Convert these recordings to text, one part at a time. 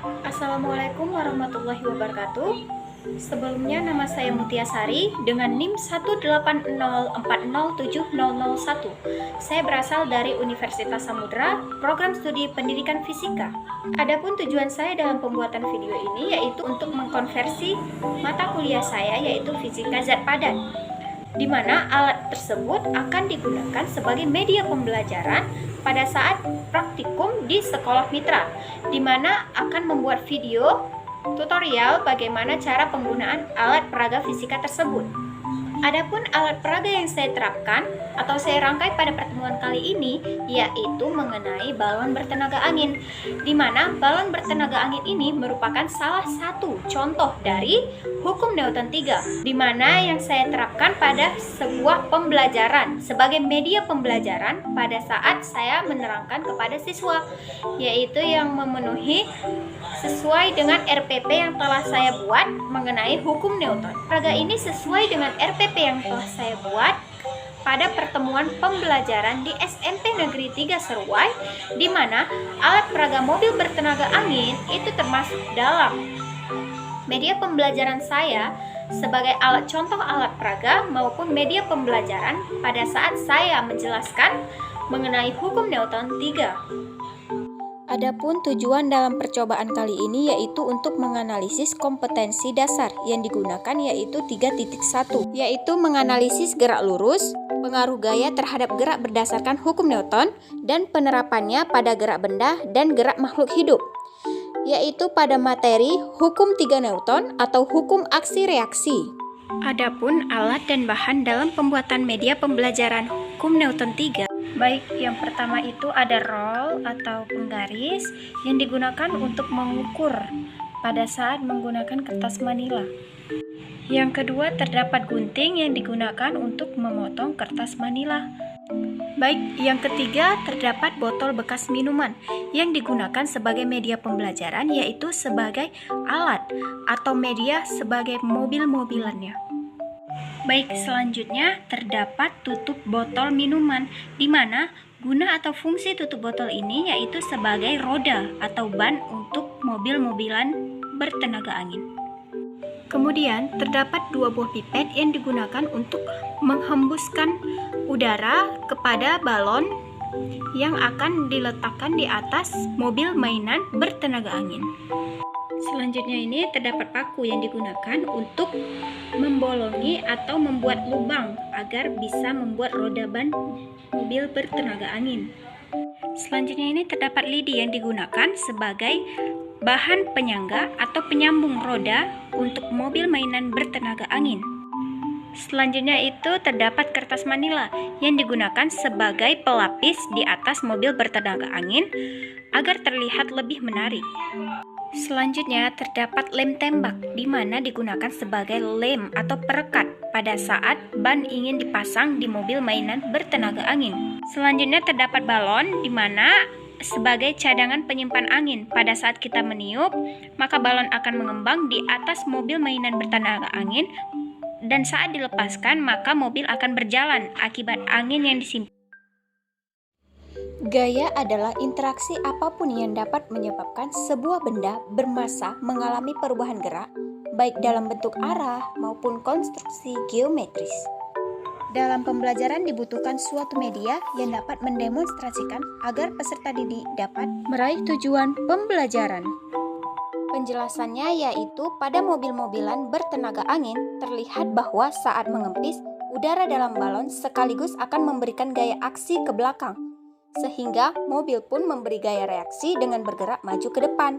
Assalamualaikum warahmatullahi wabarakatuh. Sebelumnya nama saya Mutia Sari dengan NIM 180407001. Saya berasal dari Universitas Samudra, program studi pendidikan fisika. Adapun tujuan saya dalam pembuatan video ini yaitu untuk mengkonversi mata kuliah saya yaitu fisika zat padat, di mana alat tersebut akan digunakan sebagai media pembelajaran pada saat praktikum di sekolah mitra, di mana akan membuat video tutorial bagaimana cara penggunaan alat peraga fisika tersebut. Adapun alat peraga yang saya terapkan atau saya rangkai pada pertemuan kali ini yaitu mengenai balon bertenaga angin, di mana balon bertenaga angin ini merupakan salah satu contoh dari hukum Newton 3, di mana yang saya terapkan pada sebuah pembelajaran sebagai media pembelajaran pada saat saya menerangkan kepada siswa, yaitu yang memenuhi sesuai dengan RPP yang telah saya buat mengenai hukum Newton. Peraga ini sesuai dengan RPP yang telah saya buat pada pertemuan pembelajaran di SMP Negeri 3 Seruai, di mana alat peraga mobil bertenaga angin itu termasuk dalam media pembelajaran saya sebagai alat contoh alat peraga maupun media pembelajaran pada saat saya menjelaskan mengenai hukum Newton 3. Adapun tujuan dalam percobaan kali ini yaitu untuk menganalisis kompetensi dasar yang digunakan yaitu 3.1, yaitu menganalisis gerak lurus, pengaruh gaya terhadap gerak berdasarkan hukum Newton, dan penerapannya pada gerak benda dan gerak makhluk hidup, yaitu pada materi hukum 3 Newton atau hukum aksi reaksi. Adapun alat dan bahan dalam pembuatan media pembelajaran hukum Newton 3, baik yang pertama itu ada roll atau penggaris yang digunakan untuk mengukur pada saat menggunakan kertas manila. Yang kedua terdapat gunting yang digunakan untuk memotong kertas manila. Baik, yang ketiga terdapat botol bekas minuman yang digunakan sebagai media pembelajaran yaitu sebagai alat atau media sebagai mobil-mobilannya. Baik, selanjutnya terdapat tutup botol minuman, di mana guna atau fungsi tutup botol ini yaitu sebagai roda atau ban untuk mobil-mobilan bertenaga angin. Kemudian terdapat dua buah pipet yang digunakan untuk menghembuskan udara kepada balon yang akan diletakkan di atas mobil mainan bertenaga angin. Selanjutnya ini terdapat paku yang digunakan untuk membolongi atau membuat lubang agar bisa membuat roda ban mobil bertenaga angin. Selanjutnya ini terdapat lidi yang digunakan sebagai bahan penyangga atau penyambung roda untuk mobil mainan bertenaga angin. Selanjutnya itu terdapat kertas manila yang digunakan sebagai pelapis di atas mobil bertenaga angin agar terlihat lebih menarik. Selanjutnya terdapat lem tembak, di mana digunakan sebagai lem atau perekat pada saat ban ingin dipasang di mobil mainan bertenaga angin. Selanjutnya terdapat balon, di mana sebagai cadangan penyimpan angin. Pada saat kita meniup, maka balon akan mengembang di atas mobil mainan bertenaga angin, dan saat dilepaskan maka mobil akan berjalan akibat angin yang disimpan. Gaya adalah interaksi apapun yang dapat menyebabkan sebuah benda bermassa mengalami perubahan gerak, baik dalam bentuk arah maupun konstruksi geometris. Dalam pembelajaran dibutuhkan suatu media yang dapat mendemonstrasikan agar peserta didik dapat meraih tujuan pembelajaran. Penjelasannya yaitu pada mobil-mobilan bertenaga angin terlihat bahwa saat mengempis, udara dalam balon sekaligus akan memberikan gaya aksi ke belakang, sehingga mobil pun memberi gaya reaksi dengan bergerak maju ke depan.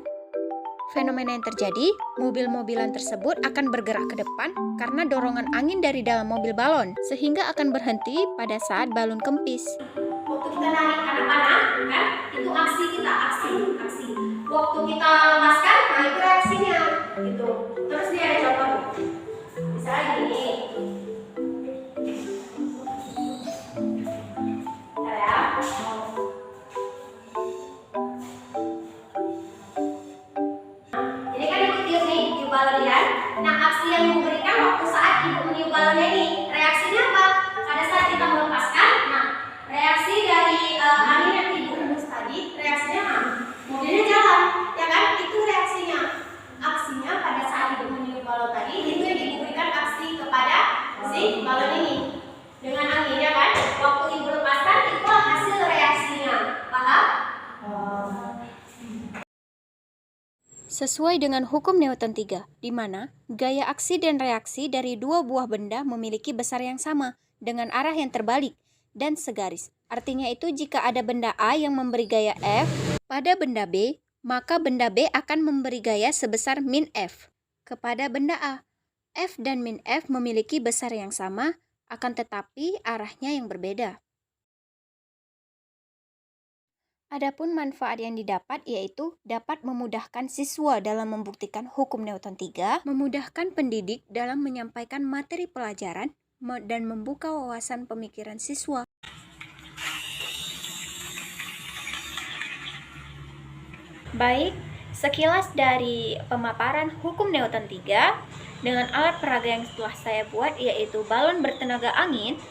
Fenomena yang terjadi, mobil-mobilan tersebut akan bergerak ke depan karena dorongan angin dari dalam mobil balon, sehingga akan berhenti pada saat balon kempis. Waktu kita narik anak-anak, kan, itu aksi kita, aksi. Waktu kita lepaskan, nah itu reaksinya, gitu. Terus dia ada contoh, misalnya gini. Nah, aksi yang diberikan waktu saat ibu meniup balonnya ini, reaksinya apa? Pada saat kita melepaskan, nah reaksi dari angin Sesuai dengan hukum Newton 3, di mana gaya aksi dan reaksi dari dua buah benda memiliki besar yang sama dengan arah yang terbalik dan segaris. Artinya itu jika ada benda A yang memberi gaya F pada benda B, maka benda B akan memberi gaya sebesar min F kepada benda A. F dan min F memiliki besar yang sama, akan tetapi arahnya yang berbeda. Adapun manfaat yang didapat yaitu dapat memudahkan siswa dalam membuktikan hukum Newton 3, memudahkan pendidik dalam menyampaikan materi pelajaran, dan membuka wawasan pemikiran siswa. Baik, sekilas dari pemaparan hukum Newton 3 dengan alat peraga yang telah saya buat yaitu balon bertenaga angin,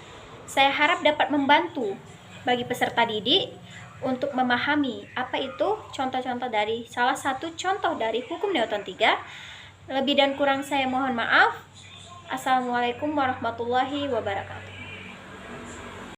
saya harap dapat membantu bagi peserta didik untuk memahami apa itu contoh-contoh dari salah satu contoh dari hukum Newton 3. Lebih dan kurang saya mohon maaf. Assalamualaikum warahmatullahi wabarakatuh.